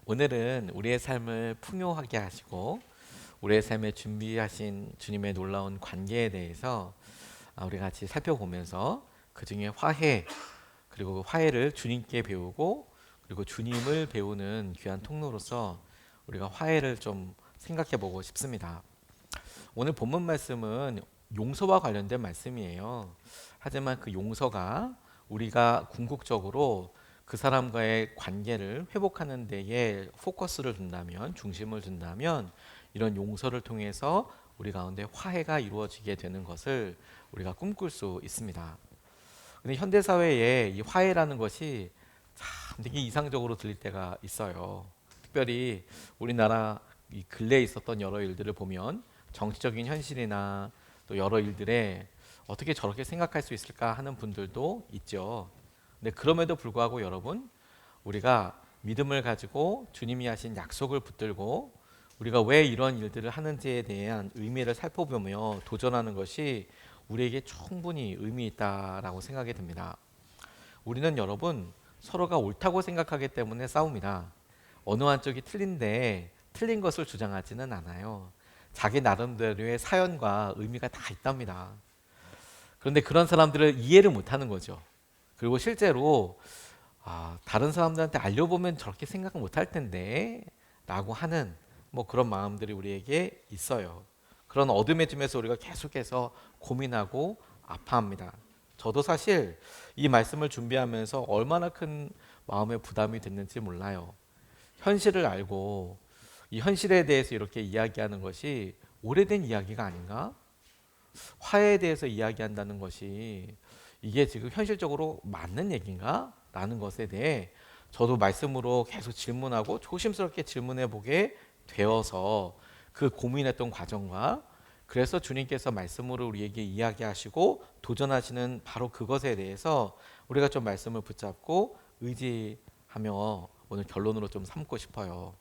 오늘은 우리의 삶을 풍요하게 하시고 우리의 삶에 준비하신 주님의 놀라운 관계에 대해서 우리 같이 살펴보면서 그 중에 화해, 그리고 화해를 주님께 배우고 그리고 주님을 배우는 귀한 통로로서 우리가 화해를 좀 생각해 보고 싶습니다. 오늘 본문 말씀은 용서와 관련된 말씀이에요. 하지만 그 용서가 우리가 궁극적으로 그 사람과의 관계를 회복하는 데에 포커스를 둔다면, 중심을 둔다면 이런 용서를 통해서 우리 가운데 화해가 이루어지게 되는 것을 우리가 꿈꿀 수 있습니다. 근데 현대 사회에 이 화해라는 것이 참 되게 이상적으로 들릴 때가 있어요. 특별히 우리나라 이 근래에 있었던 여러 일들을 보면 정치적인 현실이나 또 여러 일들에 어떻게 저렇게 생각할 수 있을까 하는 분들도 있죠. 근데 그럼에도 불구하고 여러분, 우리가 믿음을 가지고 주님이 하신 약속을 붙들고 우리가 왜 이런 일들을 하는지에 대한 의미를 살펴보며 도전하는 것이 우리에게 충분히 의미 있다라고 생각이 듭니다. 우리는 여러분 서로가 옳다고 생각하기 때문에 싸웁니다. 어느 한쪽이 틀린데 틀린 것을 주장하지는 않아요. 자기 나름대로의 사연과 의미가 다 있답니다. 그런데 그런 사람들을 이해를 못하는 거죠. 그리고 실제로 다른 사람들한테 알려보면 저렇게 생각 못할 텐데 라고 하는 그런 마음들이 우리에게 있어요. 그런 어둠의 쯤에서 우리가 계속해서 고민하고 아파합니다. 저도 사실 이 말씀을 준비하면서 얼마나 큰 마음의 부담이 됐는지 몰라요. 현실을 알고 이 현실에 대해서 이렇게 이야기하는 것이 오래된 이야기가 아닌가? 화해에 대해서 이야기한다는 것이 이게 지금 현실적으로 맞는 얘기인가? 라는 것에 대해 저도 말씀으로 계속 질문하고 조심스럽게 질문해 보게 되어서 그 고민했던 과정과 그래서 주님께서 말씀으로 우리에게 이야기하시고 도전하시는 바로 그것에 대해서 우리가 좀 말씀을 붙잡고 의지하며 오늘 결론으로 좀 삼고 싶어요.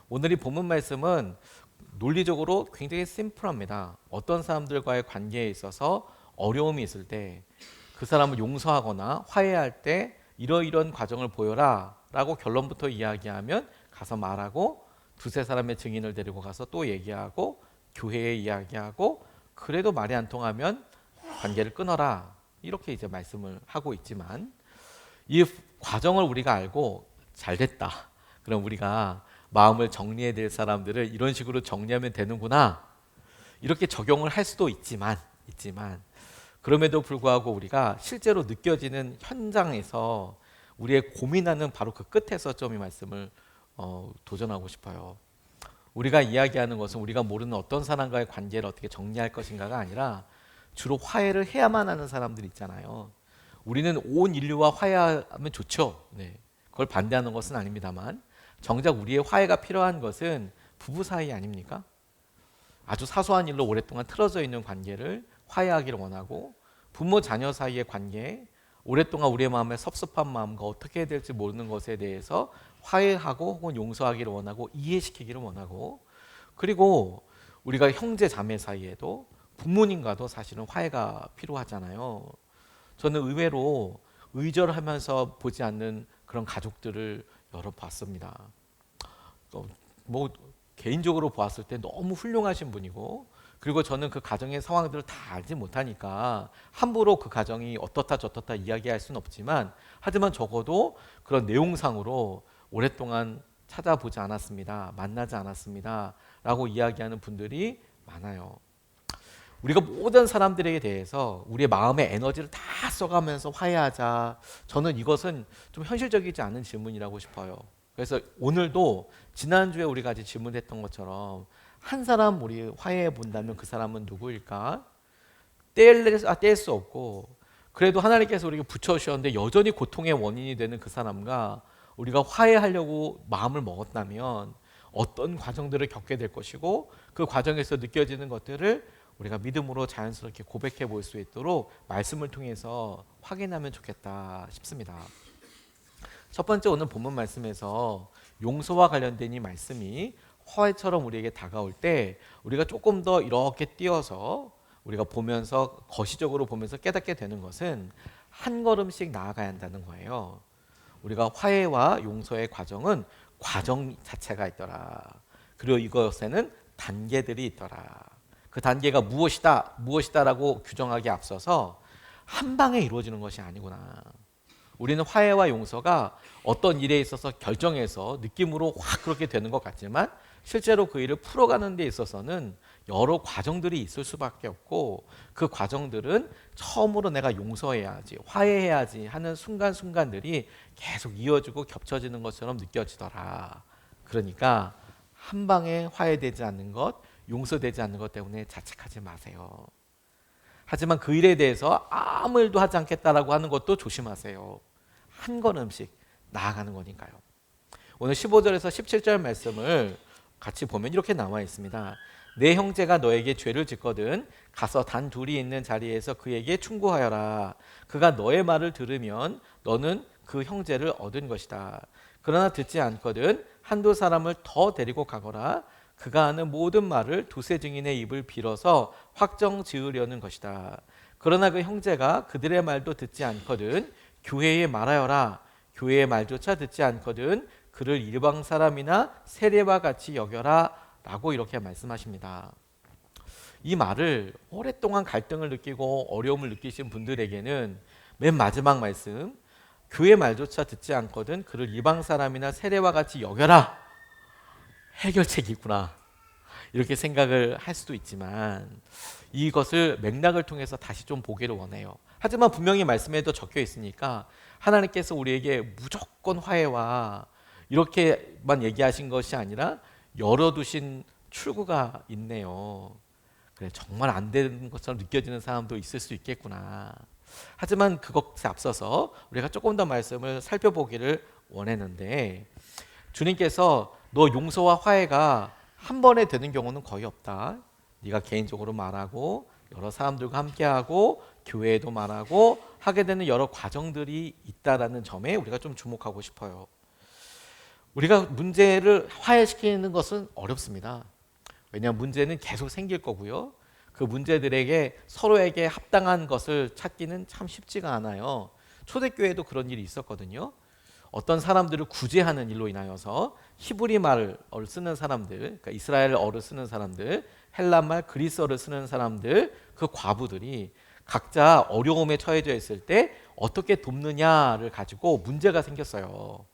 오늘 이 본문 말씀은 논리적으로 굉장히 심플합니다. 어떤 사람들과의 관계에 있어서 어려움이 있을 때 그 사람을 용서하거나 화해할 때 이러이러한 과정을 보여라 라고 결론부터 이야기하면 가서 말하고 두세 사람의 증인을 데리고 가서 또 얘기하고 교회에 이야기하고 그래도 말이 안 통하면 관계를 끊어라 이렇게 이제 말씀을 하고 있지만 이 과정을 우리가 알고 잘 됐다. 그럼 우리가 마음을 정리해야 될 사람들을 이런 식으로 정리하면 되는구나. 이렇게 적용을 할 수도 있지만 그럼에도 불구하고 우리가 실제로 느껴지는 현장에서 우리의 고민하는 바로 그 끝에서 좀 이 말씀을 도전하고 싶어요. 우리가 이야기하는 것은 우리가 모르는 어떤 사람과의 관계를 어떻게 정리할 것인가가 아니라 주로 화해를 해야만 하는 사람들 있잖아요. 우리는 온 인류와 화해하면 좋죠. 네. 그걸 반대하는 것은 아닙니다만 정작 우리의 화해가 필요한 것은 부부 사이 아닙니까? 아주 사소한 일로 오랫동안 틀어져 있는 관계를 화해하기를 원하고 부모 자녀 사이의 관계, 오랫동안 우리의 마음에 섭섭한 마음과 어떻게 해야 될지 모르는 것에 대해서 화해하고 혹은 용서하기를 원하고 이해시키기를 원하고 그리고 우리가 형제 자매 사이에도 부모님과도 사실은 화해가 필요하잖아요. 저는 의외로 의절하면서 보지 않는 그런 가족들을 여러 봤습니다. 뭐 개인적으로 보았을 때 너무 훌륭하신 분이고 그리고 저는 그 가정의 상황들을 다 알지 못하니까 함부로 그 가정이 어떻다 저떻다 이야기할 수는 없지만 하지만 적어도 그런 내용상으로 오랫동안 찾아보지 않았습니다. 만나지 않았습니다. 라고 이야기하는 분들이 많아요. 우리가 모든 사람들에 대해서 우리의 마음의 에너지를 다 써가면서 화해하자. 저는 이것은 좀 현실적이지 않은 질문이라고 싶어요. 그래서 오늘도 지난주에 우리가 같이 질문했던 것처럼 한 사람 우리 화해해 본다면 그 사람은 누구일까? 뗄 수 없고 그래도 하나님께서 우리에게 붙여주셨는데 여전히 고통의 원인이 되는 그 사람과 우리가 화해하려고 마음을 먹었다면 어떤 과정들을 겪게 될 것이고 그 과정에서 느껴지는 것들을 우리가 믿음으로 자연스럽게 고백해 볼 수 있도록 말씀을 통해서 확인하면 좋겠다 싶습니다. 첫 번째 오늘 본문 말씀에서 용서와 관련된 이 말씀이 화해처럼 우리에게 다가올 때 우리가 조금 더 이렇게 띄어서 우리가 보면서 거시적으로 보면서 깨닫게 되는 것은 한 걸음씩 나아가야 한다는 거예요. 우리가 화해와 용서의 과정은 과정 자체가 있더라. 그리고 이것에는 단계들이 있더라. 그 단계가 무엇이다라고 규정하기 앞서서 한 방에 이루어지는 것이 아니구나. 우리는 화해와 용서가 어떤 일에 있어서 결정해서 느낌으로 확 그렇게 되는 것 같지만 실제로 그 일을 풀어가는 데 있어서는 여러 과정들이 있을 수밖에 없고, 그 과정들은 처음으로 내가 용서해야지, 화해해야지 하는 순간순간들이 계속 이어지고 겹쳐지는 것처럼 느껴지더라. 그러니까 한 방에 화해되지 않는 것, 용서되지 않는 것 때문에 자책하지 마세요. 하지만 그 일에 대해서 아무 일도 하지 않겠다라고 하는 것도 조심하세요. 한 걸음씩 나아가는 거니까요. 오늘 15절에서 17절 말씀을 같이 보면 이렇게 나와 있습니다. 내 형제가 너에게 죄를 짓거든 가서 단 둘이 있는 자리에서 그에게 충고하여라. 그가 너의 말을 들으면 너는 그 형제를 얻은 것이다. 그러나 듣지 않거든 한두 사람을 더 데리고 가거라. 그가 하는 모든 말을 두세 증인의 입을 빌어서 확정 지으려는 것이다. 그러나 그 형제가 그들의 말도 듣지 않거든 교회에 말하여라. 교회의 말조차 듣지 않거든 그를 일방 사람이나 세례와 같이 여겨라 라고 이렇게 말씀하십니다. 이 말을 오랫동안 갈등을 느끼고 어려움을 느끼신 분들에게는 맨 마지막 말씀, 교회 말조차 듣지 않거든 그를 일방 사람이나 세례와 같이 여겨라, 해결책이 있구나 이렇게 생각을 할 수도 있지만, 이것을 맥락을 통해서 다시 좀 보기를 원해요. 하지만 분명히 말씀에도 적혀 있으니까 하나님께서 우리에게 무조건 화해와 이렇게만 얘기하신 것이 아니라 열어두신 출구가 있네요. 그래, 정말 안 되는 것처럼 느껴지는 사람도 있을 수 있겠구나. 하지만 그것에 앞서서 우리가 조금 더 말씀을 살펴보기를 원했는데, 주님께서 너 용서와 화해가 한 번에 되는 경우는 거의 없다. 네가 개인적으로 말하고 여러 사람들과 함께하고 교회에도 말하고 하게 되는 여러 과정들이 있다라는 점에 우리가 좀 주목하고 싶어요. 우리가 문제를 화해시키는 것은 어렵습니다. 왜냐하면 문제는 계속 생길 거고요. 그 문제들에게 서로에게 합당한 것을 찾기는 참 쉽지가 않아요. 초대교회도 그런 일이 있었거든요. 어떤 사람들을 구제하는 일로 인하여서 히브리 말을 쓰는 사람들, 그러니까 이스라엘어를 쓰는 사람들, 헬란말 그리스어를 쓰는 사람들, 그 과부들이 각자 어려움에 처해져 있을 때 어떻게 돕느냐를 가지고 문제가 생겼어요.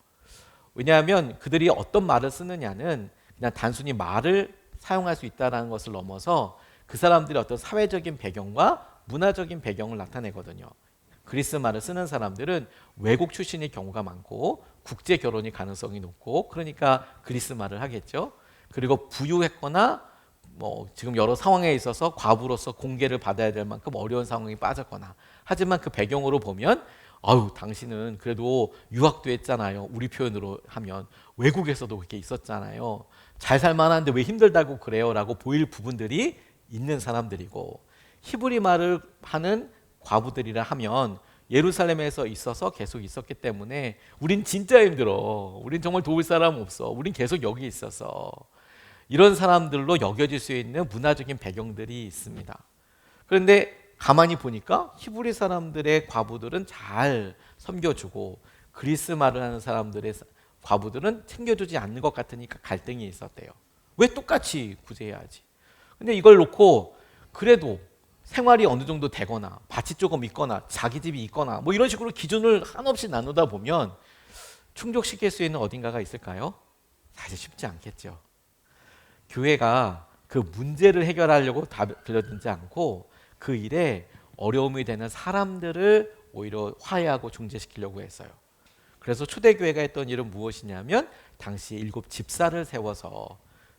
왜냐하면 그들이 어떤 말을 쓰느냐는 그냥 단순히 말을 사용할 수 있다는 것을 넘어서 그 사람들의 어떤 사회적인 배경과 문화적인 배경을 나타내거든요. 그리스 말을 쓰는 사람들은 외국 출신의 경우가 많고 국제 결혼이 가능성이 높고, 그러니까 그리스 말을 하겠죠. 그리고 부유했거나 지금 여러 상황에 있어서 과부로서 공개를 받아야 될 만큼 어려운 상황에 빠졌거나, 하지만 그 배경으로 보면 아유 당신은 그래도 유학도 했잖아요. 우리 표현으로 하면 외국에서도 그렇게 있었잖아요. 잘 살만한데 왜 힘들다고 그래요? 라고 보일 부분들이 있는 사람들이고, 히브리 말을 하는 과부들이라 하면 예루살렘에서 있어서 계속 있었기 때문에 우린 진짜 힘들어. 우린 정말 도울 사람 없어. 우린 계속 여기 있어서. 이런 사람들로 여겨질 수 있는 문화적인 배경들이 있습니다. 그런데 가만히 보니까 히브리 사람들의 과부들은 잘 섬겨주고 그리스 말을 하는 사람들의 과부들은 챙겨주지 않는 것 같으니까 갈등이 있었대요. 왜 똑같이 구제해야지? 근데 이걸 놓고 그래도 생활이 어느 정도 되거나 밭이 조금 있거나 자기 집이 있거나 뭐 이런 식으로 기준을 한없이 나누다 보면 충족시킬 수 있는 어딘가가 있을까요? 사실 쉽지 않겠죠. 교회가 그 문제를 해결하려고 달려들지 않고 그 일에 어려움이 되는 사람들을 오히려 화해하고 중재시키려고 했어요. 그래서 초대교회가 했던 일은 무엇이냐면 당시 7 집사를 세워서,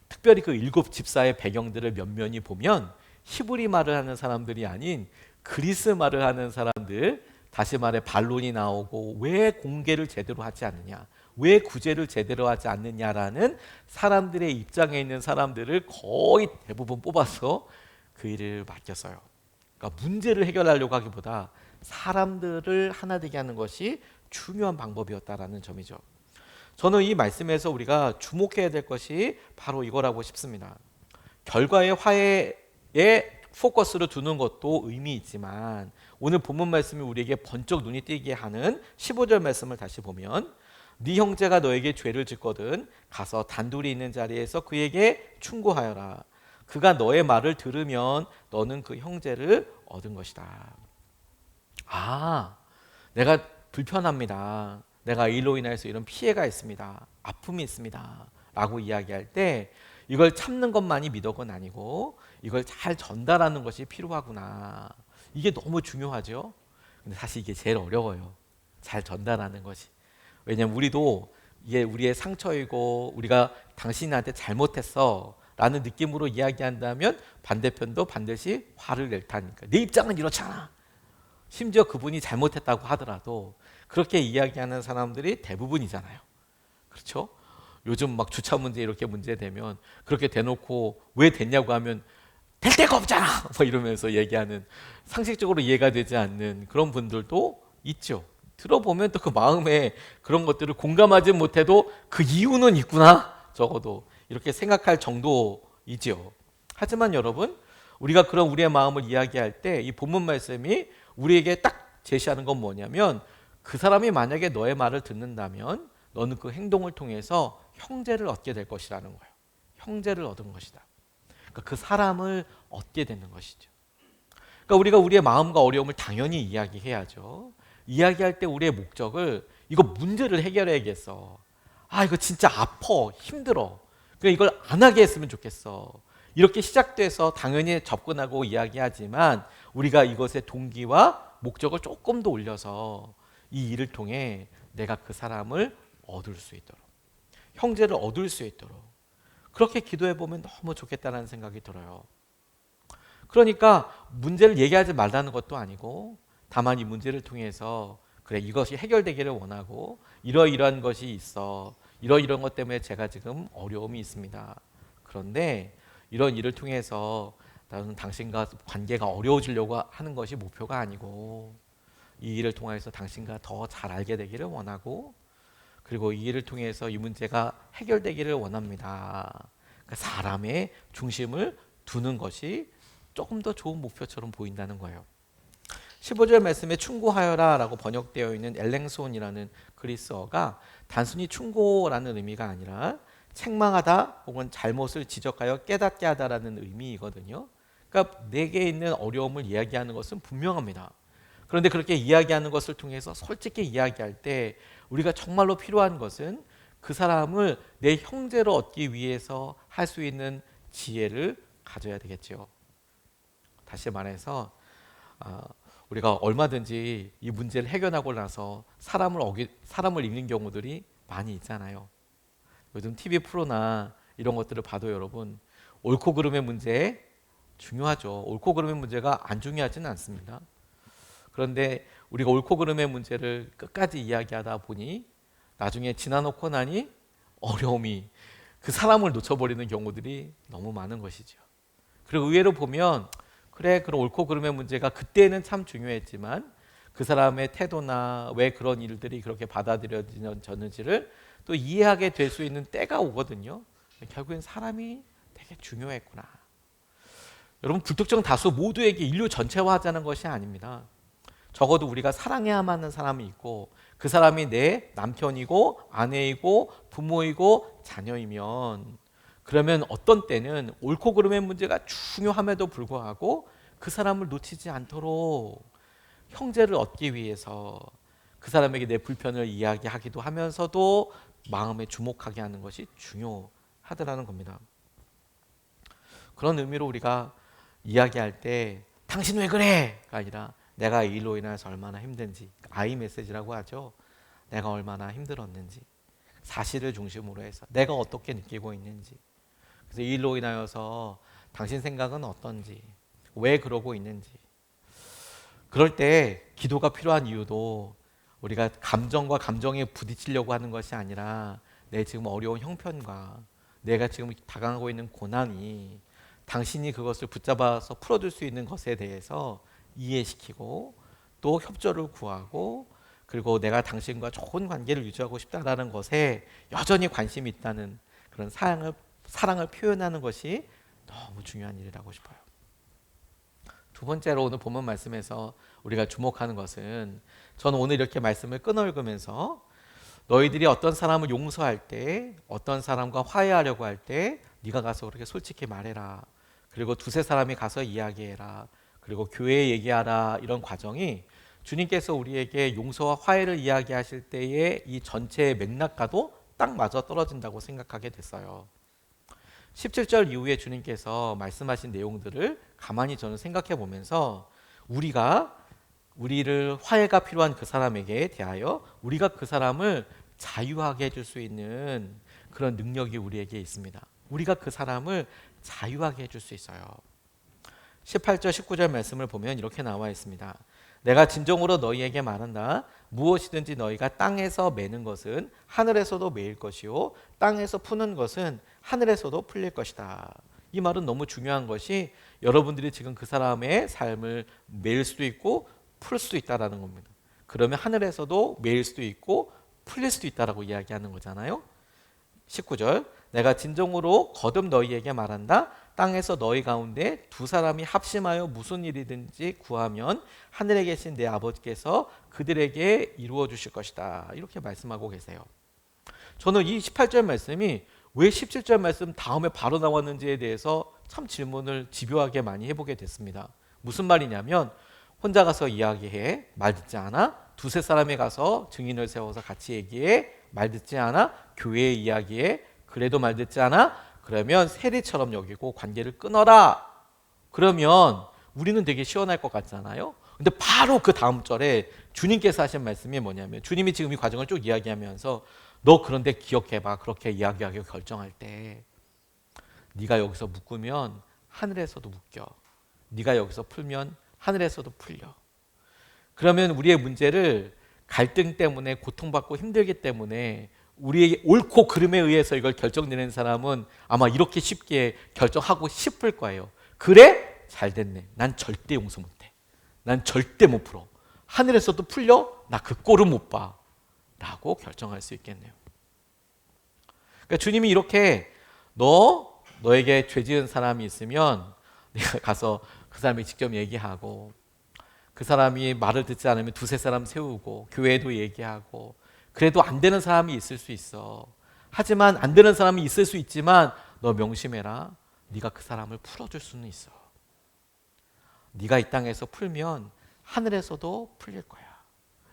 특별히 그 7 집사의 배경들을 면면히 보면 히브리 말을 하는 사람들이 아닌 그리스 말을 하는 사람들, 다시 말해 반론이 나오고 왜 공개를 제대로 하지 않느냐, 왜 구제를 제대로 하지 않느냐라는 사람들의 입장에 있는 사람들을 거의 대부분 뽑아서 그 일을 맡겼어요. 그러니까 문제를 해결하려고 하기보다 사람들을 하나 되게 하는 것이 중요한 방법이었다라는 점이죠. 저는 이 말씀에서 우리가 주목해야 될 것이 바로 이거라고 싶습니다. 결과의 화해에 포커스를 두는 것도 의미 있지만 오늘 본문 말씀이 우리에게 번쩍 눈이 띄게 하는 15절 말씀을 다시 보면 네 형제가 너에게 죄를 짓거든 가서 단둘이 있는 자리에서 그에게 충고하여라. 그가 너의 말을 들으면 너는 그 형제를 얻은 것이다. 아, 내가 불편합니다. 내가 이로 인해서 이런 피해가 있습니다. 아픔이 있습니다. 라고 이야기할 때 이걸 참는 것만이 미덕은 아니고 이걸 잘 전달하는 것이 필요하구나. 이게 너무 중요하죠. 근데 사실 이게 제일 어려워요. 잘 전달하는 것이. 왜냐면 우리도 이게 우리의 상처이고 우리가 당신한테 잘못했어 라는 느낌으로 이야기한다면 반대편도 반드시 화를 낼 테니까. 내 입장은 이렇잖아. 심지어 그분이 잘못했다고 하더라도 그렇게 이야기하는 사람들이 대부분이잖아요. 그렇죠? 요즘 막 주차 문제 이렇게 문제되면 그렇게 대놓고 왜 됐냐고 하면 될 데가 없잖아 뭐 이러면서 얘기하는, 상식적으로 이해가 되지 않는 그런 분들도 있죠. 들어보면 또 그 마음에 그런 것들을 공감하지 못해도 그 이유는 있구나, 적어도 이렇게 생각할 정도이죠. 하지만 여러분, 우리가 그런 우리의 마음을 이야기할 때 이 본문 말씀이 우리에게 딱 제시하는 건 뭐냐면, 그 사람이 만약에 너의 말을 듣는다면 너는 그 행동을 통해서 형제를 얻게 될 것이라는 거예요. 형제를 얻은 것이다. 그러니까 그 사람을 얻게 되는 것이죠. 그러니까 우리가 우리의 마음과 어려움을 당연히 이야기해야죠. 이야기할 때 우리의 목적을, 이거 문제를 해결해야겠어. 아, 이거 진짜 아파, 힘들어. 그러니까 이걸 안 하게 했으면 좋겠어. 이렇게 시작돼서 당연히 접근하고 이야기하지만 우리가 이것의 동기와 목적을 조금 더 올려서 이 일을 통해 내가 그 사람을 얻을 수 있도록, 형제를 얻을 수 있도록 그렇게 기도해 보면 너무 좋겠다는 생각이 들어요. 그러니까 문제를 얘기하지 말라는 것도 아니고, 다만 이 문제를 통해서 그래, 이것이 해결되기를 원하고 이러이러한 것이 있어, 이러이러한 것 때문에 제가 지금 어려움이 있습니다. 그런데 이런 일을 통해서 나는 당신과 관계가 어려워지려고 하는 것이 목표가 아니고, 이 일을 통해서 당신과 더 잘 알게 되기를 원하고, 그리고 이 일을 통해서 이 문제가 해결되기를 원합니다. 그러니까 사람의 중심을 두는 것이 조금 더 좋은 목표처럼 보인다는 거예요. 15절 말씀에 충고하여라 라고 번역되어 있는 엘랭손이라는 그리스어가 단순히 충고라는 의미가 아니라 책망하다 혹은 잘못을 지적하여 깨닫게 하다라는 의미이거든요. 그러니까 내게 있는 어려움을 이야기하는 것은 분명합니다. 그런데 그렇게 이야기하는 것을 통해서 솔직히 이야기할 때 우리가 정말로 필요한 것은 그 사람을 내 형제로 얻기 위해서 할 수 있는 지혜를 가져야 되겠죠. 다시 말해서 우리가 얼마든지 이 문제를 해결하고 나서 사람을 잃는 경우들이 많이 있잖아요. 요즘 TV 프로나 이런 것들을 봐도 여러분, 옳고 그름의 문제 중요하죠. 옳고 그름의 문제가 안 중요하지는 않습니다. 그런데 우리가 옳고 그름의 문제를 끝까지 이야기하다 보니 나중에 지나놓고 나니 어려움이, 그 사람을 놓쳐버리는 경우들이 너무 많은 것이죠. 그리고 의외로 보면 그래, 그런 옳고 그름의 문제가 그때는 참 중요했지만 그 사람의 태도나 왜 그런 일들이 그렇게 받아들여졌는지를 또 이해하게 될 수 있는 때가 오거든요. 결국엔 사람이 되게 중요했구나. 여러분, 불특정 다수 모두에게 인류 전체화하자는 것이 아닙니다. 적어도 우리가 사랑해야만 하는 사람이 있고 그 사람이 내 남편이고 아내이고 부모이고 자녀이면, 그러면 어떤 때는 옳고 그름의 문제가 중요함에도 불구하고 그 사람을 놓치지 않도록 형제를 얻기 위해서 그 사람에게 내 불편을 이야기하기도 하면서도 마음에 주목하게 하는 것이 중요하더라는 겁니다. 그런 의미로 우리가 이야기할 때 당신 왜 그래?가 아니라 내가 이 일로 인해서 얼마나 힘든지, 아이 메시지라고 하죠. 내가 얼마나 힘들었는지, 사실을 중심으로 해서 내가 어떻게 느끼고 있는지, 그래서 이 일로 인하여서 당신 생각은 어떤지, 왜 그러고 있는지. 그럴 때 기도가 필요한 이유도 우리가 감정과 감정에 부딪히려고 하는 것이 아니라 내 지금 어려운 형편과 내가 지금 당하고 있는 고난이 당신이 그것을 붙잡아서 풀어줄 수 있는 것에 대해서 이해시키고 또 협조를 구하고, 그리고 내가 당신과 좋은 관계를 유지하고 싶다라는 것에 여전히 관심이 있다는 그런 사랑을 표현하는 것이 너무 중요한 일이라고 싶어요. 두 번째로 오늘 본문 말씀에서 우리가 주목하는 것은, 저는 오늘 이렇게 말씀을 끊어읽으면서 너희들이 어떤 사람을 용서할 때, 어떤 사람과 화해하려고 할 때 네가 가서 그렇게 솔직히 말해라. 그리고 두세 사람이 가서 이야기해라. 그리고 교회에 얘기하라. 이런 과정이 주님께서 우리에게 용서와 화해를 이야기하실 때의 이 전체의 맥락과도 딱 맞아 떨어진다고 생각하게 됐어요. 17절 이후에 주님께서 말씀하신 내용들을 가만히 저는 생각해 보면서 우리를 화해가 필요한 그 사람에게 대하여 우리가 그 사람을 자유하게 해줄 수 있는 그런 능력이 우리에게 있습니다. 우리가 그 사람을 자유하게 해줄 수 있어요. 18절 19절 말씀을 보면 이렇게 나와 있습니다. 내가 진정으로 너희에게 말한다. 무엇이든지 너희가 땅에서 매는 것은 하늘에서도 매일 것이요 땅에서 푸는 것은 하늘에서도 풀릴 것이다. 이 말은 너무 중요한 것이 여러분들이 지금 그 사람의 삶을 매일 수도 있고 풀 수도 있다라는 겁니다. 그러면 하늘에서도 매일 수도 있고 풀릴 수도 있다라고 이야기하는 거잖아요. 19절 내가 진정으로 거듭 너희에게 말한다. 땅에서 너희 가운데 두 사람이 합심하여 무슨 일이든지 구하면 하늘에 계신 내 아버지께서 그들에게 이루어 주실 것이다. 이렇게 말씀하고 계세요. 저는 이 18절 말씀이 왜 17절 말씀 다음에 바로 나왔는지에 대해서 참 질문을 집요하게 많이 해보게 됐습니다. 무슨 말이냐면 혼자 가서 이야기해 말 듣지 않아? 두세 사람이 가서 증인을 세워서 같이 얘기해 말 듣지 않아? 교회에 이야기해 그래도 말 듣지 않아? 그러면 세리처럼 여기고 관계를 끊어라. 그러면 우리는 되게 시원할 것 같잖아요. 근데 바로 그 다음 절에 주님께서 하신 말씀이 뭐냐면 주님이 지금 이 과정을 쭉 이야기하면서 너 그런데 기억해봐. 그렇게 이야기하기로 결정할 때 네가 여기서 묶으면 하늘에서도 묶여. 네가 여기서 풀면 하늘에서도 풀려. 그러면 우리의 문제를 갈등 때문에 고통받고 힘들기 때문에 우리의 옳고 그름에 의해서 이걸 결정내는 사람은 아마 이렇게 쉽게 결정하고 싶을 거예요. 그래? 잘 됐네. 난 절대 용서 못해. 난 절대 못 풀어. 하늘에서도 풀려? 나 그 꼴은 못 봐. 라고 결정할 수 있겠네요. 그러니까 주님이 이렇게 너에게 죄 지은 사람이 있으면 네가 가서 그 사람이 직접 얘기하고 그 사람이 말을 듣지 않으면 두세 사람 세우고 교회에도 얘기하고 그래도 안 되는 사람이 있을 수 있어. 하지만 안 되는 사람이 있을 수 있지만 너 명심해라. 네가 그 사람을 풀어줄 수는 있어. 네가 이 땅에서 풀면 하늘에서도 풀릴 거야.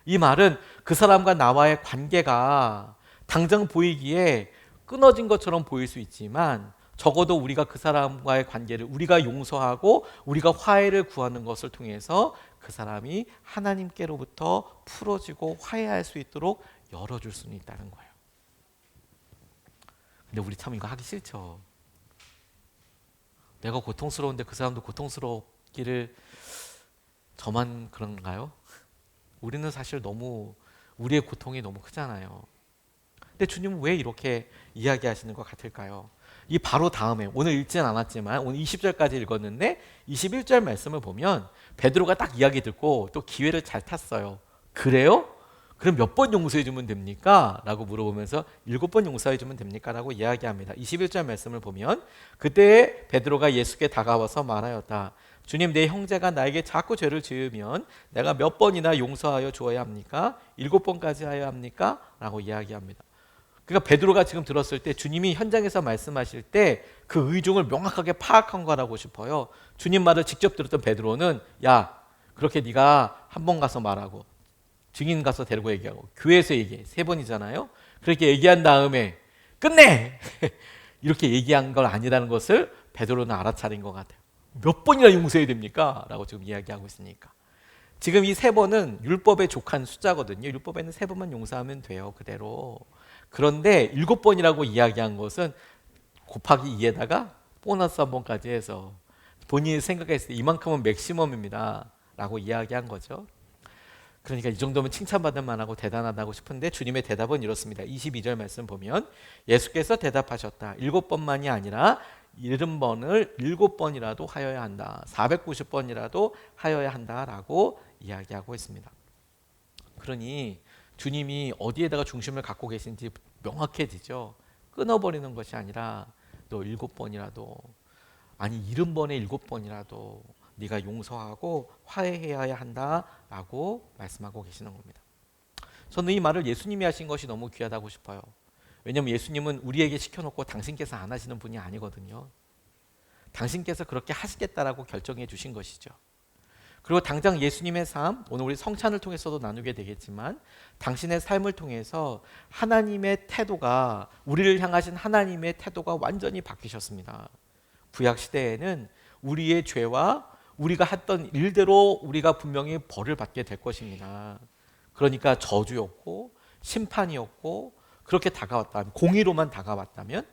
이 말은 그 사람과 나와의 관계가 당장 보이기에 끊어진 것처럼 보일 수 있지만 적어도 우리가 그 사람과의 관계를 우리가 용서하고 우리가 화해를 구하는 것을 통해서 그 사람이 하나님께로부터 풀어지고 화해할 수 있도록 열어줄 수는 있다는 거예요. 근데 우리 참 이거 하기 싫죠. 내가 고통스러운데 그 사람도 고통스럽기를 저만 그런가요? 우리는 사실 너무 우리의 고통이 너무 크잖아요. 근데 주님은 왜 이렇게 이야기하시는 것 같을까요? 이 바로 다음에 오늘 읽지는 않았지만 오늘 20절까지 읽었는데 21절 말씀을 보면 베드로가 딱 이야기 듣고 또 기회를 잘 탔어요. 그래요? 그럼 몇 번 용서해 주면 됩니까? 라고 물어보면서 7번 용서해 주면 됩니까? 라고 이야기합니다. 21절 말씀을 보면 그때 베드로가 예수께 다가와서 말하였다. 주님, 내 형제가 나에게 자꾸 죄를 지으면 내가 몇 번이나 용서하여 주어야 합니까? 7번까지 하여야 합니까? 라고 이야기합니다. 그러니까 베드로가 지금 들었을 때 주님이 현장에서 말씀하실 때 그 의중을 명확하게 파악한 거라고 싶어요. 주님 말을 직접 들었던 베드로는 야, 그렇게 네가 한 번 가서 말하고 증인 가서 데리고 얘기하고 교회에서 얘기해. 3번이잖아요. 그렇게 얘기한 다음에 끝내! 이렇게 얘기한 걸 아니라는 것을 베드로는 알아차린 것 같아요. 몇 번이나 용서해야 됩니까? 라고 지금 이야기하고 있으니까. 지금 이 3번은 율법에 족한 숫자거든요. 율법에는 3번만 용서하면 돼요. 그대로. 그런데 7번이라고 이야기한 것은 곱하기 2에다가 보너스 1번까지 해서 본인이 생각했을 때 이만큼은 맥시멈입니다. 라고 이야기한 거죠. 그러니까 이 정도면 칭찬받을 만하고 대단하다고 싶은데 주님의 대답은 이렇습니다. 22절 말씀 보면 예수께서 대답하셨다. 7번만이 아니라 70번을 7번이라도 하여야 한다. 490번이라도 하여야 한다라고 이야기하고 있습니다. 그러니 주님이 어디에다가 중심을 갖고 계신지 명확해지죠. 끊어버리는 것이 아니라 너 7번이라도 아니 70번에 7번이라도 네가 용서하고 화해해야 한다라고 말씀하고 계시는 겁니다. 저는 이 말을 예수님이 하신 것이 너무 귀하다고 싶어요. 왜냐하면 예수님은 우리에게 시켜놓고 당신께서 안 하시는 분이 아니거든요. 당신께서 그렇게 하시겠다라고 결정해 주신 것이죠. 그리고 당장 예수님의 삶, 오늘 우리 성찬을 통해서도 나누게 되겠지만 당신의 삶을 통해서 하나님의 태도가, 우리를 향하신 하나님의 태도가 완전히 바뀌셨습니다. 구약 시대에는 우리의 죄와 우리가 했던 일대로 우리가 분명히 벌을 받게 될 것입니다. 그러니까 저주였고 심판이었고, 그렇게 다가왔다면, 공의로만 다가왔다면,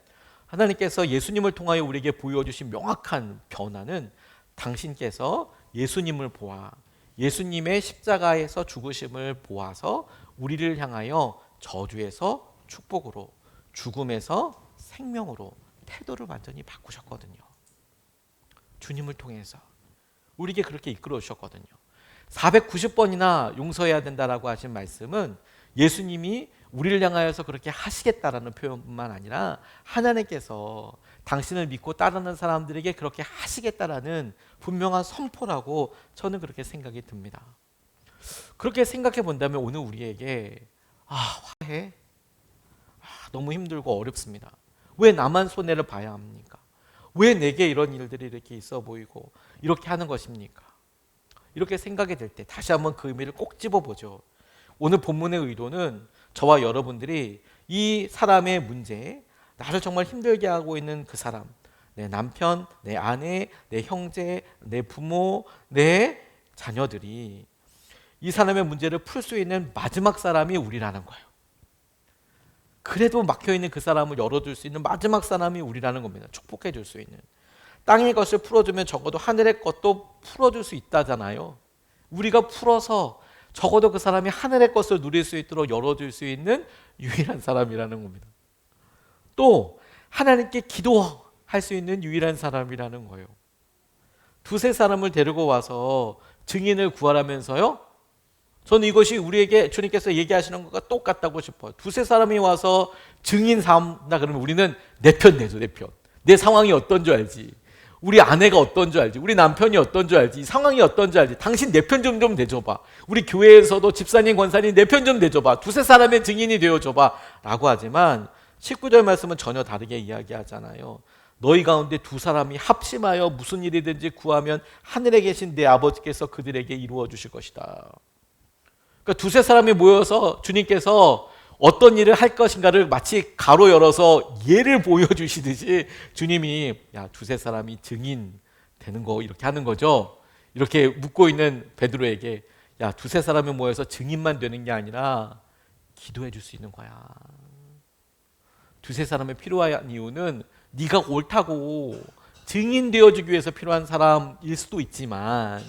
하나님께서 예수님을 통하여 우리에게 보여주신 명확한 변화는 당신께서 예수님을 보아, 예수님의 십자가에서 죽으심을 보아서 우리를 향하여 저주에서 축복으로, 죽음에서 생명으로 태도를 완전히 바꾸셨거든요. 주님을 통해서 우리에게 그렇게 이끌어 주셨거든요. 490번이나 용서해야 된다라고 하신 말씀은 예수님이 우리를 향하여서 그렇게 하시겠다라는 표현뿐만 아니라 하나님께서 당신을 믿고 따르는 사람들에게 그렇게 하시겠다라는 분명한 선포라고 저는 그렇게 생각이 듭니다. 그렇게 생각해 본다면 오늘 우리에게 화해? 너무 힘들고 어렵습니다. 왜 나만 손해를 봐야 합니까? 왜 내게 이런 일들이 이렇게 있어 보이고 이렇게 하는 것입니까? 이렇게 생각이 될 때 다시 한번 그 의미를 꼭 집어보죠. 오늘 본문의 의도는 저와 여러분들이 이 사람의 문제, 나를 정말 힘들게 하고 있는 그 사람, 내 남편, 내 아내, 내 형제, 내 부모, 내 자녀들이 이 사람의 문제를 풀 수 있는 마지막 사람이 우리라는 거예요. 그래도 막혀있는 그 사람을 열어줄 수 있는 마지막 사람이 우리라는 겁니다. 축복해 줄 수 있는. 땅의 것을 풀어주면 적어도 하늘의 것도 풀어줄 수 있다잖아요. 우리가 풀어서 적어도 그 사람이 하늘의 것을 누릴 수 있도록 열어줄 수 있는 유일한 사람이라는 겁니다. 또 하나님께 기도할 수 있는 유일한 사람이라는 거예요. 두세 사람을 데리고 와서 증인을 구하라면서요. 저는 이것이 우리에게 주님께서 얘기하시는 것과 똑같다고 싶어요. 두세 사람이 와서 증인 삼다 그러면 우리는 내 편 내줘, 내 편. 내 상황이 어떤 줄 알지. 우리 아내가 어떤 줄 알지. 우리 남편이 어떤 줄 알지. 이 상황이 어떤 줄 알지. 당신 내 편 좀 대줘봐. 우리 교회에서도 집사님, 권사님 내 편 좀 대줘봐. 두세 사람의 증인이 되어줘봐. 라고 하지만 19절 말씀은 전혀 다르게 이야기하잖아요. 너희 가운데 두 사람이 합심하여 무슨 일이든지 구하면 하늘에 계신 내 아버지께서 그들에게 이루어 주실 것이다. 그러니까 두세 사람이 모여서 주님께서 어떤 일을 할 것인가를 마치 가로 열어서 예를 보여주시듯이 주님이 야 두세 사람이 증인 되는 거 이렇게 하는 거죠. 이렇게 묻고 있는 베드로에게 야 두세 사람이 모여서 증인만 되는 게 아니라 기도해 줄 수 있는 거야. 두세 사람이 필요한 이유는 네가 옳다고 증인 되어주기 위해서 필요한 사람일 수도 있지만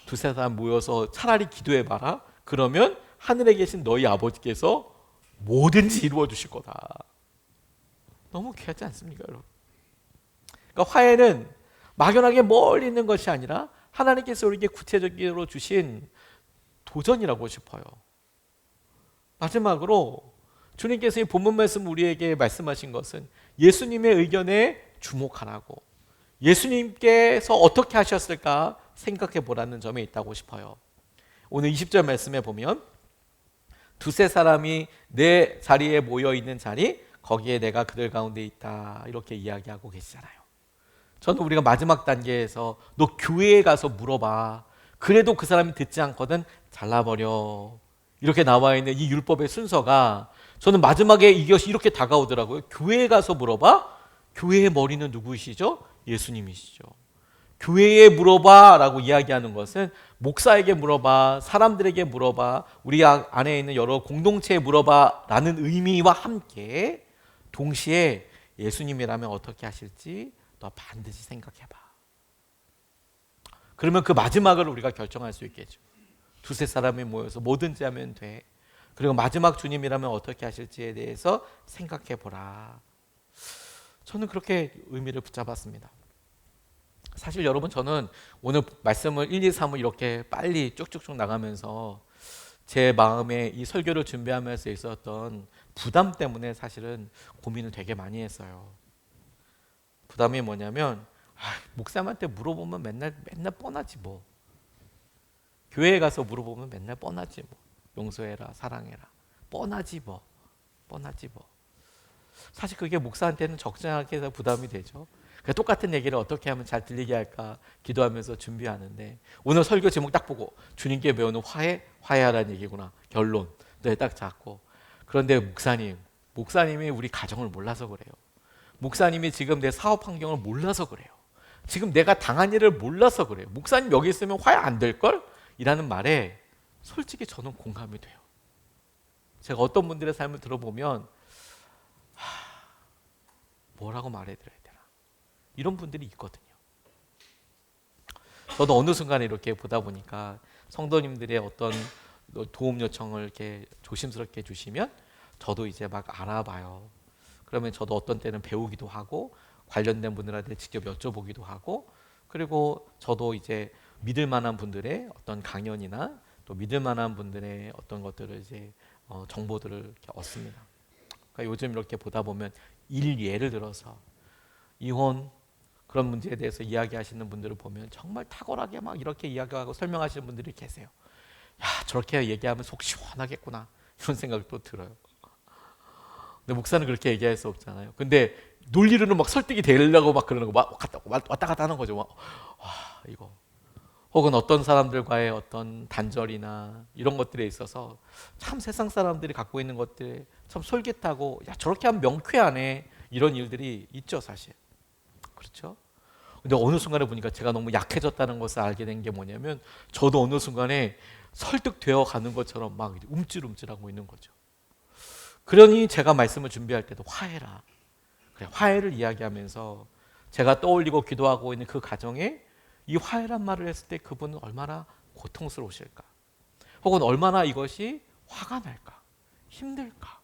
두세 사람 모여서 차라리 기도해봐라. 그러면 하늘에 계신 너희 아버지께서 뭐든지 이루어 주실 거다. 너무 귀하지 않습니까, 여러분? 그러니까 화해는 막연하게 멀리 있는 것이 아니라 하나님께서 우리에게 구체적으로 주신 도전이라고 싶어요. 마지막으로 주님께서 이 본문 말씀 우리에게 말씀하신 것은 예수님의 의견에 주목하라고, 예수님께서 어떻게 하셨을까 생각해 보라는 점에 있다고 싶어요. 오늘 20절 말씀에 보면 두세 사람이 내 자리에 모여 있는 자리, 거기에 내가 그들 가운데 있다, 이렇게 이야기하고 계시잖아요. 저는 우리가 마지막 단계에서 너 교회에 가서 물어봐. 그래도 그 사람이 듣지 않거든 잘라버려. 이렇게 나와 있는 이 율법의 순서가 저는 마지막에 이것이 이렇게 다가오더라고요. 교회에 가서 물어봐. 교회의 머리는 누구이시죠? 예수님이시죠. 교회에 물어봐 라고 이야기하는 것은 목사에게 물어봐, 사람들에게 물어봐, 우리 안에 있는 여러 공동체에 물어봐 라는 의미와 함께 동시에 예수님이라면 어떻게 하실지 너 반드시 생각해봐. 그러면 그 마지막을 우리가 결정할 수 있겠죠. 두세 사람이 모여서 뭐든지 하면 돼. 그리고 마지막 주님이라면 어떻게 하실지에 대해서 생각해보라. 저는 그렇게 의미를 붙잡았습니다. 사실 여러분, 저는 오늘 말씀을 1, 2, 3을 이렇게 빨리 쭉쭉쭉 나가면서 제 마음에 이 설교를 준비하면서 있었던 부담 때문에 사실은 고민을 되게 많이 했어요. 부담이 뭐냐면 목사님한테 물어보면 맨날 뻔하지 뭐. 교회에 가서 물어보면 맨날 뻔하지 뭐. 용서해라, 사랑해라. 뻔하지 뭐. 뻔하지 뭐. 사실 그게 목사한테는 적잖게 해서 부담이 되죠. 똑같은 얘기를 어떻게 하면 잘 들리게 할까 기도하면서 준비하는데, 오늘 설교 제목 딱 보고 주님께 배우는 화해하라는 얘기구나. 결론. 네, 딱 잡고. 그런데 목사님이 우리 가정을 몰라서 그래요. 목사님이 지금 내 사업 환경을 몰라서 그래요. 지금 내가 당한 일을 몰라서 그래요. 목사님 여기 있으면 화해 안 될걸? 이라는 말에 솔직히 저는 공감이 돼요. 제가 어떤 분들의 삶을 들어보면 뭐라고 말해드려야 되나, 이런 분들이 있거든요. 저도 어느 순간에 이렇게 보다 보니까 성도님들의 어떤 도움 요청을 이렇게 조심스럽게 주시면 저도 이제 막 알아봐요. 그러면 저도 어떤 때는 배우기도 하고 관련된 분들한테 직접 여쭤보기도 하고, 그리고 저도 이제 믿을 만한 분들의 어떤 강연이나 또 믿을 만한 분들의 어떤 것들을 이제 정보들을 이렇게 얻습니다. 그러니까 요즘 이렇게 보다 보면 예를 들어서 이혼 그런 문제에 대해서 이야기하시는 분들을 보면 정말 탁월하게 막 이렇게 이야기하고 설명하시는 분들이 계세요. 야, 저렇게 얘기하면 속 시원하겠구나, 이런 생각이 또 들어요. 근데 목사는 그렇게 얘기할 수 없잖아요. 근데 논리로는 막 설득이 되려고 막 그러는 거, 막 왔다 갔다 하는 거죠. 와, 이거. 혹은 어떤 사람들과의 어떤 단절이나 이런 것들에 있어서 참 세상 사람들이 갖고 있는 것들 참 솔깃하고, 야, 저렇게 하면 명쾌하네, 이런 일들이 있죠, 사실. 그렇죠? 근데 어느 순간에 보니까 제가 너무 약해졌다는 것을 알게 된 게 뭐냐면, 저도 어느 순간에 설득되어 가는 것처럼 막 움찔움찔하고 있는 거죠. 그러니 제가 말씀을 준비할 때도 화해라. 그래, 화해를 이야기하면서 제가 떠올리고 기도하고 있는 그 가정에 이 화해란 말을 했을 때 그분은 얼마나 고통스러우실까, 혹은 얼마나 이것이 화가 날까, 힘들까,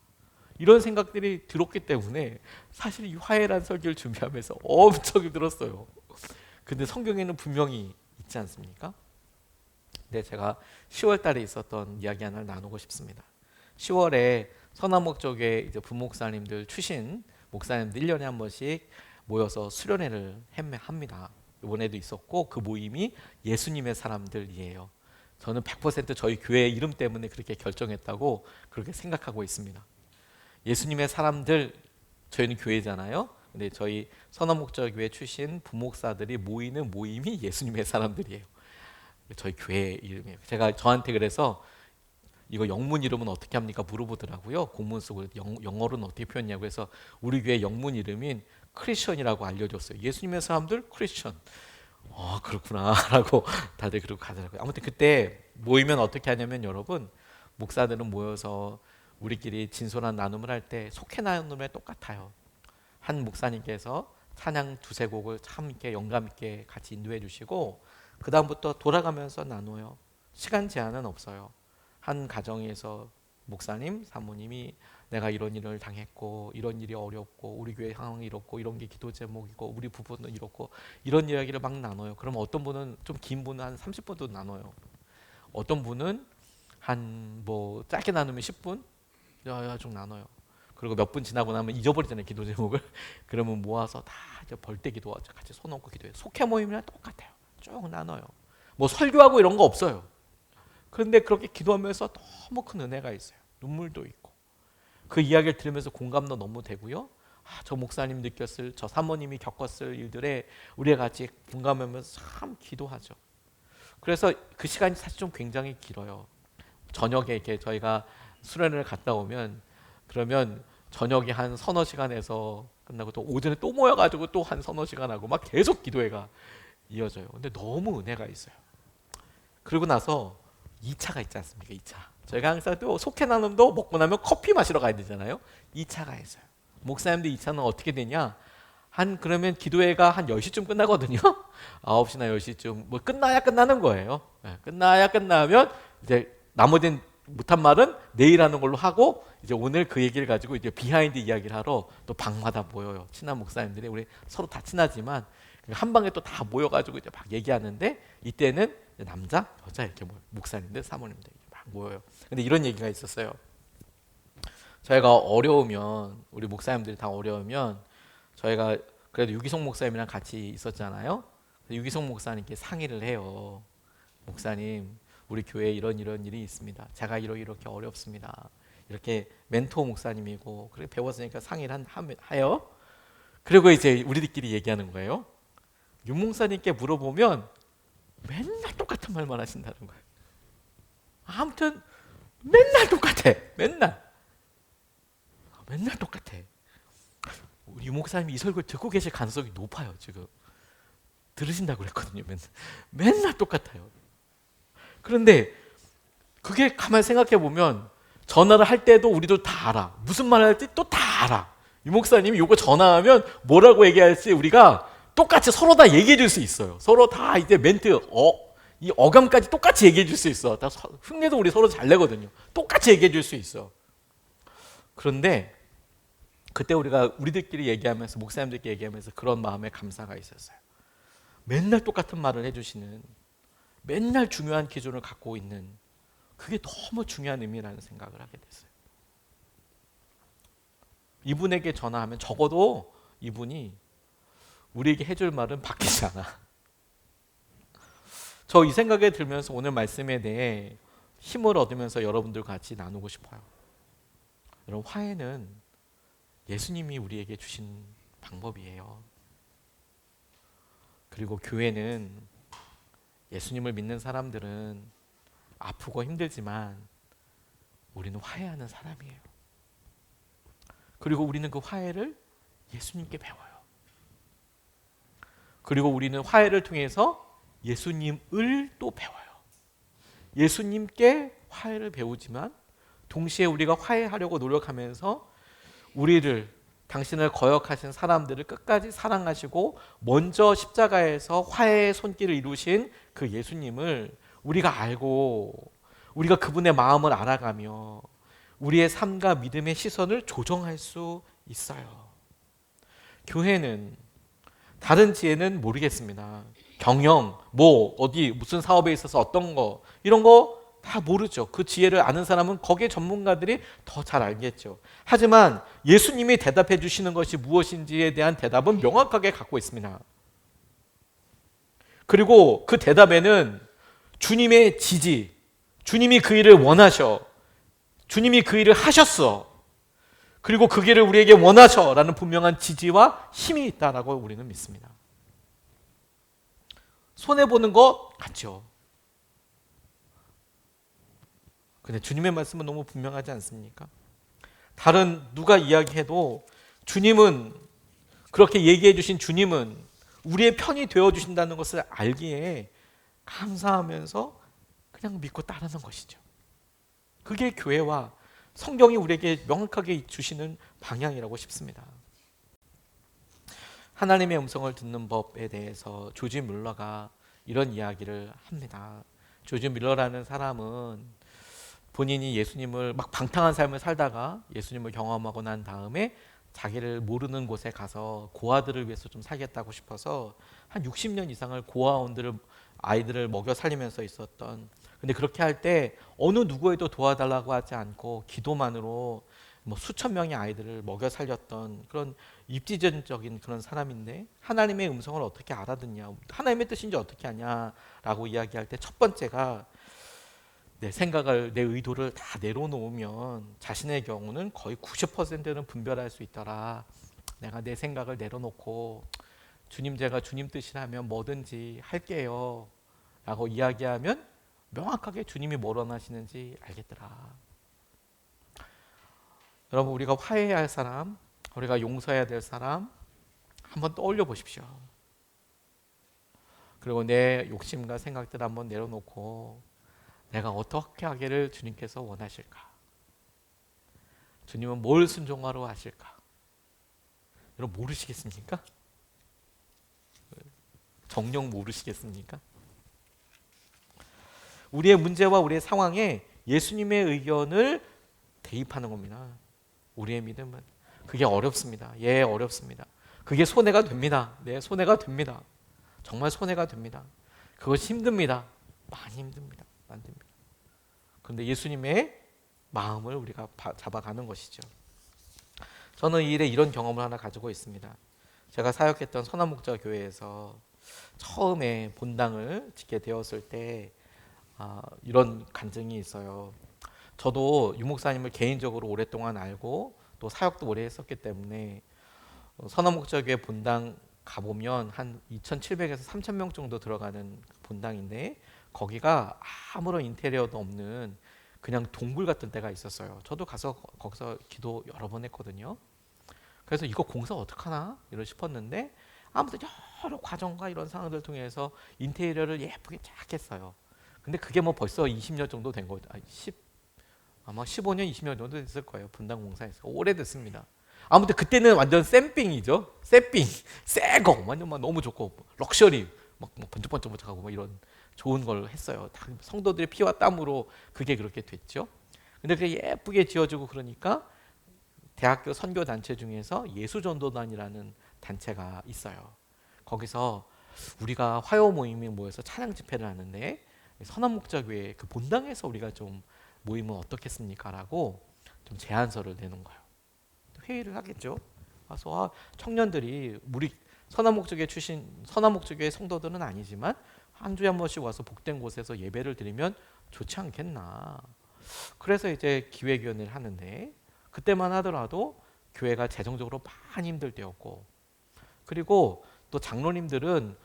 이런 생각들이 들었기 때문에 사실 이 화해란 설교를 준비하면서 엄청 힘들었어요. 근데 성경에는 분명히 있지 않습니까? 네, 제가 10월 달에 있었던 이야기 하나를 나누고 싶습니다. 10월에 서남목적에 이제 부목사님들 출신 목사님들 1년에 한 번씩 모여서 수련회를 합니다. 이번에도 있었고, 그 모임이 예수님의 사람들이에요. 저는 100% 저희 교회 이름 때문에 그렇게 결정했다고 그렇게 생각하고 있습니다. 예수님의 사람들, 저희는 교회잖아요. 근데 저희 선언목적교회 출신 부목사들이 모이는 모임이 예수님의 사람들이에요. 저희 교회 이름이에요. 제가 저한테 그래서 이거 영문 이름은 어떻게 합니까 물어보더라고요. 공문 쓰고 영어로는 어떻게 표현냐고 해서 우리 교회 영문 이름인 크리스천이라고 알려줬어요. 예수님의 사람들 크리스천. 그렇구나 라고 다들 그러고 가더라고요. 아무튼 그때 모이면 어떻게 하냐면, 여러분, 목사들은 모여서 우리끼리 진솔한 나눔을 할 때 속해 나눔에 똑같아요. 한 목사님께서 찬양 두세 곡을 참 이렇게 영감 있게 같이 인도해 주시고, 그 다음부터 돌아가면서 나눠요. 시간 제한은 없어요. 한 가정에서 목사님, 사모님이 내가 이런 일을 당했고, 이런 일이 어렵고, 우리 교회 상황이 이렇고, 이런 게 기도 제목이고, 우리 부부는 이렇고, 이런 이야기를 막 나눠요. 그러면 어떤 분은 좀 긴 분은 한 30분도 나눠요. 어떤 분은 한 뭐 짧게 나누면 10분 좀 나눠요. 그리고 몇 분 지나고 나면 잊어버리잖아요, 기도 제목을. 그러면 모아서 다 이제 벌떼 기도하죠. 같이 손 얹고 기도해요. 속해 모임이랑 똑같아요. 쭉 나눠요. 뭐 설교하고 이런 거 없어요. 그런데 그렇게 기도하면서 너무 큰 은혜가 있어요. 눈물도 있고. 그 이야기를 들으면서 공감도 너무 되고요. 저 목사님 느꼈을, 저 사모님이 겪었을 일들에 우리가 같이 공감하면서 참 기도하죠. 그래서 그 시간이 사실 좀 굉장히 길어요. 저녁에 이렇게 저희가 수련회를 갔다 오면, 그러면 저녁에 한 서너 시간에서 끝나고 또 오전에 또 모여가지고 또 한 서너 시간 하고 막 계속 기도회가 이어져요. 근데 너무 은혜가 있어요. 그리고 나서 2차가 있지 않습니까? 2차. 저희가 항상 또 속해 나눔도 먹고 나면 커피 마시러 가야 되잖아요. 2차가 있어요. 목사님들 2차는 어떻게 되냐? 그러면 기도회가 한 10시쯤 끝나거든요. 9시나 10시쯤 뭐 끝나야 끝나는 거예요. 네, 끝나야 끝나면 이제 나머지는 못한 말은 내일 하는 걸로 하고, 이제 오늘 그 얘기를 가지고 이제 비하인드 이야기를 하러 또 방마다 모여요. 친한 목사님들이, 우리 서로 다 친하지만 한 방에 또 다 모여가지고 이제 막 얘기하는데, 이때는 남자, 여자 이렇게 목사님들, 사모님들 막 모여요. 근데 이런 얘기가 있었어요. 저희가 어려우면, 우리 목사님들이 다 어려우면, 저희가 그래도 유기성 목사님이랑 같이 있었잖아요. 유기성 목사님께 상의를 해요. 목사님, 우리 교회에 이런 일이 있습니다. 제가 이렇게 어렵습니다. 이렇게 멘토 목사님이고 그렇게 배웠으니까 상의를 하여 그리고 이제 우리들끼리 얘기하는 거예요. 윤 목사님께 물어보면 맨날 똑같은 말만 하신다는 거예요. 아무튼 맨날 똑같아. 맨날 똑같아. 우리 윤 목사님이 이 설교를 듣고 계실 가능성이 높아요. 지금 들으신다고 그랬거든요. 맨날 똑같아요. 그런데 그게 가만히 생각해 보면 전화를 할 때도 우리도 다 알아. 무슨 말을 할지 또 다 알아. 유 목사님이 요거 전화하면 뭐라고 얘기할지 우리가 똑같이 서로 다 얘기해 줄 수 있어요. 서로 다 이제 멘트, 이 어감까지 똑같이 얘기해 줄 수 있어. 다 흉내도 우리 서로 잘 내거든요. 똑같이 얘기해 줄 수 있어. 그런데 그때 우리가 우리들끼리 얘기하면서 목사님들끼리 얘기하면서 그런 마음에 감사가 있었어요. 맨날 똑같은 말을 해주시는, 맨날 중요한 기준을 갖고 있는, 그게 너무 중요한 의미라는 생각을 하게 됐어요. 이분에게 전화하면 적어도 이분이 우리에게 해줄 말은 바뀌지 않아. 저 이 생각에 들면서 오늘 말씀에 대해 힘을 얻으면서 여러분들과 같이 나누고 싶어요. 여러분, 화해는 예수님이 우리에게 주신 방법이에요. 그리고 교회는 예수님을 믿는 사람들은 아프고 힘들지만 우리는 화해하는 사람이에요. 그리고 우리는 그 화해를 예수님께 배워요. 그리고 우리는 화해를 통해서 예수님을 또 배워요. 예수님께 화해를 배우지만 동시에 우리가 화해하려고 노력하면서 우리를, 당신을 거역하신 사람들을 끝까지 사랑하시고 먼저 십자가에서 화해의 손길을 이루신 그 예수님을 우리가 알고 우리가 그분의 마음을 알아가며 우리의 삶과 믿음의 시선을 조정할 수 있어요. 교회는 다른 지혜는 모르겠습니다. 경영, 어디 무슨 사업에 있어서 어떤 거 이런 거 다 모르죠. 그 지혜를 아는 사람은 거기에 전문가들이 더 잘 알겠죠. 하지만 예수님이 대답해 주시는 것이 무엇인지에 대한 대답은 명확하게 갖고 있습니다. 그리고 그 대답에는 주님의 지지, 주님이 그 일을 원하셔, 주님이 그 일을 하셨어, 그리고 그 길을 우리에게 원하셔라는 분명한 지지와 힘이 있다라고 우리는 믿습니다. 손해보는 것 같죠. 근데 주님의 말씀은 너무 분명하지 않습니까? 다른 누가 이야기해도 주님은, 그렇게 얘기해 주신 주님은 우리의 편이 되어 주신다는 것을 알기에 감사하면서 그냥 믿고 따르는 것이죠. 그게 교회와 성경이 우리에게 명확하게 주시는 방향이라고 싶습니다. 하나님의 음성을 듣는 법에 대해서 조지 뮬러가 이런 이야기를 합니다. 조지 뮬러라는 사람은 본인이 예수님을 막 방탕한 삶을 살다가 예수님을 경험하고 난 다음에 자기를 모르는 곳에 가서 고아들을 위해서 좀 살겠다고 싶어서 한 60년 이상을 아이들을 먹여 살리면서 있었던, 근데 그렇게 할 때 어느 누구에도 도와달라고 하지 않고 기도만으로 수천 명의 아이들을 먹여 살렸던 그런 입지전적인 그런 사람인데, 하나님의 음성을 어떻게 알아듣냐, 하나님의 뜻인지 어떻게 하냐라고 이야기할 때 첫 번째가 내 생각을, 내 의도를 다 내려놓으면 자신의 경우는 거의 90%는 분별할 수 있더라. 내가 내 생각을 내려놓고 주님, 제가 주님 뜻이라면 뭐든지 할게요 라고 이야기하면 명확하게 주님이 뭘 원하시는지 알겠더라. 여러분, 우리가 화해해야 할 사람, 우리가 용서해야 될 사람 한번 떠올려 보십시오. 그리고 내 욕심과 생각들 한번 내려놓고 내가 어떻게 하기를 주님께서 원하실까? 주님은 뭘 순종하러 하실까? 여러분, 모르시겠습니까? 정녕 모르시겠습니까? 우리의 문제와 우리의 상황에 예수님의 의견을 대입하는 겁니다. 우리의 믿음은. 그게 어렵습니다. 어렵습니다. 그게 손해가 됩니다. 네, 손해가 됩니다. 정말 손해가 됩니다. 그것이 힘듭니다. 많이 힘듭니다. 안 됩니다. 그런데 예수님의 마음을 우리가 잡아가는 것이죠. 저는 이 일에 이런 경험을 하나 가지고 있습니다. 제가 사역했던 선한목자 교회에서 처음에 본당을 짓게 되었을 때 이런 간증이 있어요. 저도 유 목사님을 개인적으로 오랫동안 알고 또 사역도 오래 했었기 때문에 선화목적교회 본당 가보면 한 2,700에서 3,000명 정도 들어가는 본당인데 거기가 아무런 인테리어도 없는 그냥 동굴 같은 데가 있었어요. 저도 가서 거기서 기도 여러 번 했거든요. 그래서 이거 공사 어떡하나 이러 싶었는데 아무튼 여러 과정과 이런 상황들을 통해서 인테리어를 예쁘게 쫙 했어요. 근데 그게 뭐 벌써 20년 정도 된 거죠. 아마 15년, 20년 정도 됐을 거예요. 분당 공사에서 오래됐습니다. 아무튼 그때는 완전 쌤빙이죠. 쌤빙, 새거 완전 막 너무 좋고 럭셔리 막 번쩍번쩍하고 막 이런 좋은 걸 했어요. 다 성도들의 피와 땀으로 그게 그렇게 됐죠. 근데 그게 예쁘게 지어지고 그러니까 대학교 선교 단체 중에서 예수전도단이라는 단체가 있어요. 거기서 우리가 화요 모임이 모여서 찬양 집회를 하는데 선한목자교회 그 본당에서 우리가 좀 모이면 어떻겠습니까? 라고 좀 제안서를 내는 거예요. 회의를 하겠죠. 와서 청년들이 우리 선한목적에 출신 선한목적의 성도들은 아니지만 한 주에 한 번씩 와서 복된 곳에서 예배를 드리면 좋지 않겠나. 그래서 이제 기획위원회를 하는데 그때만 하더라도 교회가 재정적으로 많이 힘들 때였고 그리고 또 장로님들은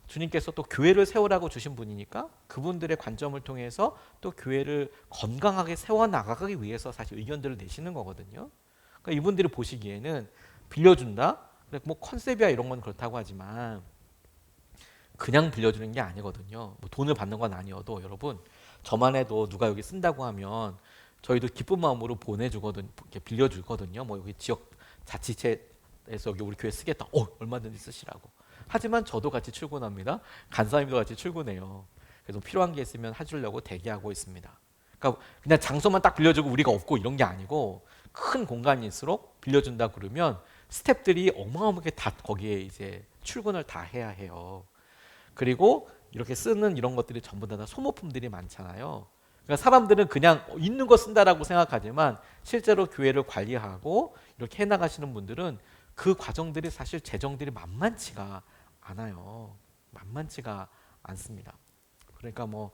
주님께서 또 교회를 세우라고 주신 분이니까 그분들의 관점을 통해서 또 교회를 건강하게 세워나가기 위해서 사실 의견들을 내시는 거거든요. 그러니까 이분들이 보시기에는 빌려준다? 뭐 컨셉이야 이런 건 그렇다고 하지만 그냥 빌려주는 게 아니거든요. 뭐 돈을 받는 건 아니어도 여러분 저만 해도 누가 여기 쓴다고 하면 저희도 기쁜 마음으로 보내주거든, 이렇게 빌려주거든요. 뭐 여기 지역 자치체에서 여기 우리 교회 쓰겠다. 얼마든지 쓰시라고. 하지만 저도 같이 출근합니다. 간사님도 같이 출근해요. 그래서 필요한 게 있으면 해주려고 대기하고 있습니다. 그러니까 그냥 장소만 딱 빌려주고 우리가 없고 이런 게 아니고 큰 공간일수록 빌려준다 그러면 스태프들이 어마어마하게 다 거기에 이제 출근을 다 해야 해요. 그리고 이렇게 쓰는 이런 것들이 전부 다 소모품들이 많잖아요. 그러니까 사람들은 그냥 있는 거 쓴다라고 생각하지만 실제로 교회를 관리하고 이렇게 해나가시는 분들은 그 과정들이 사실 재정들이 만만치가 않아요. 만만치가 않습니다. 그러니까 뭐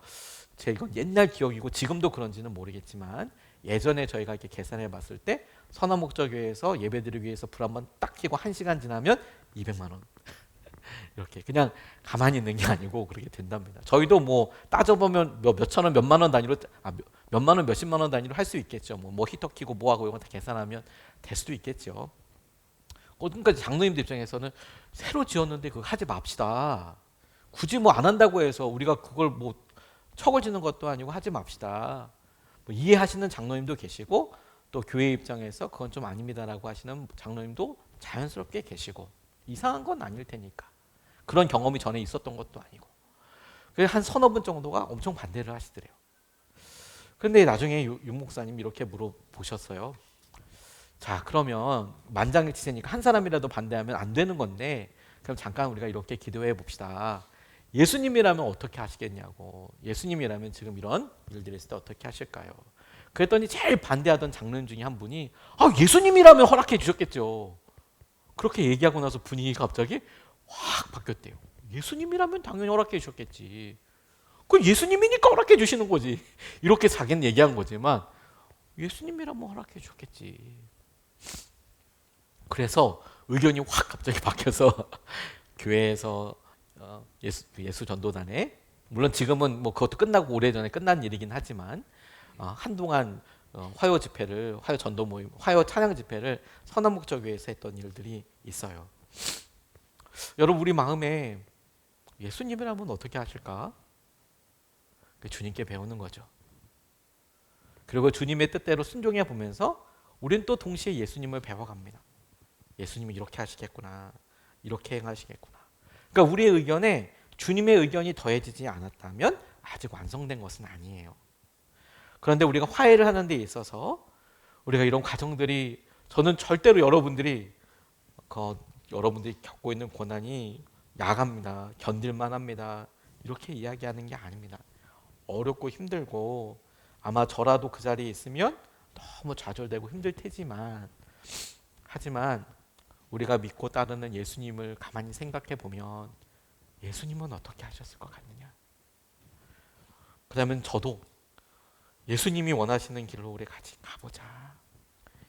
제 이건 옛날 기억이고 지금도 그런지는 모르겠지만 예전에 저희가 이렇게 계산해 봤을 때 선화목적교회에서 예배드리기 위해서 불 한번 딱 켜고 1시간 지나면 200만 원. 이렇게 그냥 가만히 있는 게 아니고 그렇게 된답니다. 저희도 뭐 따져보면 몇천 원, 몇만 원 단위로 몇만 원, 몇십만 원 단위로 할 수 있겠죠. 뭐 히터 키고 뭐하고 이런 거 다 계산하면 될 수도 있겠죠. 그러니까 장로님들 입장에서는 새로 지었는데 그거 하지 맙시다. 굳이 뭐 안 한다고 해서 우리가 그걸 뭐 척을 지는 것도 아니고 하지 맙시다. 뭐 이해하시는 장로님도 계시고 또 교회 입장에서 그건 좀 아닙니다라고 하시는 장로님도 자연스럽게 계시고 이상한 건 아닐 테니까. 그런 경험이 전에 있었던 것도 아니고. 그래서 한 서너 분 정도가 엄청 반대를 하시더래요. 그런데 나중에 윤 목사님 이렇게 물어보셨어요. 자, 그러면 만장일치세니까 한 사람이라도 반대하면 안 되는 건데 그럼 잠깐 우리가 이렇게 기도해 봅시다. 예수님이라면 어떻게 하시겠냐고. 예수님이라면 지금 이런 일들이 있을 때 어떻게 하실까요? 그랬더니 제일 반대하던 장로님 중에 한 분이 예수님이라면 허락해 주셨겠죠. 그렇게 얘기하고 나서 분위기가 갑자기 확 바뀌었대요. 예수님이라면 당연히 허락해 주셨겠지. 그 예수님이니까 허락해 주시는 거지. 이렇게 자기는 얘기한 거지만 예수님이라면 허락해 주셨겠지. 그래서 의견이 확 갑자기 바뀌어서 교회에서 예수 전도단에 물론 지금은 뭐 그것도 끝나고 오래전에 끝난 일이긴 하지만 한동안 화요 집회를 화요 전도 모임, 화요 찬양 집회를 선한목적교회에서 했던 일들이 있어요. 여러분 우리 마음에 예수님이라면 어떻게 하실까? 주님께 배우는 거죠. 그리고 주님의 뜻대로 순종해 보면서 우리는 또 동시에 예수님을 배워갑니다. 예수님이 이렇게 하시겠구나, 이렇게 행하시겠구나. 그러니까 우리의 의견에 주님의 의견이 더해지지 않았다면 아직 완성된 것은 아니에요. 그런데 우리가 화해를 하는 데 있어서 우리가 이런 과정들이 저는 절대로 여러분들이 겪고 있는 고난이 야합니다. 견딜만 합니다. 이렇게 이야기하는 게 아닙니다. 어렵고 힘들고 아마 저라도 그 자리에 있으면 너무 좌절되고 힘들 테지만 하지만 우리가 믿고 따르는 예수님을 가만히 생각해 보면 예수님은 어떻게 하셨을 것 같느냐? 그러면 저도 예수님이 원하시는 길로 우리 같이 가보자.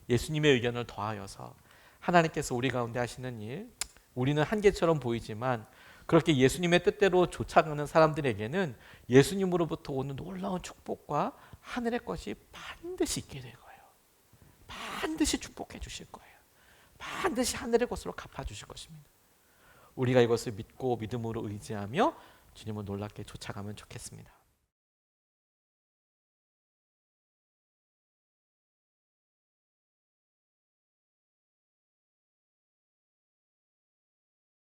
예수님의 의견을 더하여서 하나님께서 우리 가운데 하시는 일, 우리는 한계처럼 보이지만 그렇게 예수님의 뜻대로 쫓아가는 사람들에게는 예수님으로부터 오는 놀라운 축복과 하늘의 것이 반드시 있게 될 거예요. 반드시 축복해 주실 거예요. 반드시 하늘의 것으로 갚아주실 것입니다. 우리가 이것을 믿고 믿음으로 의지하며 주님을 놀랍게 쫓아가면 좋겠습니다.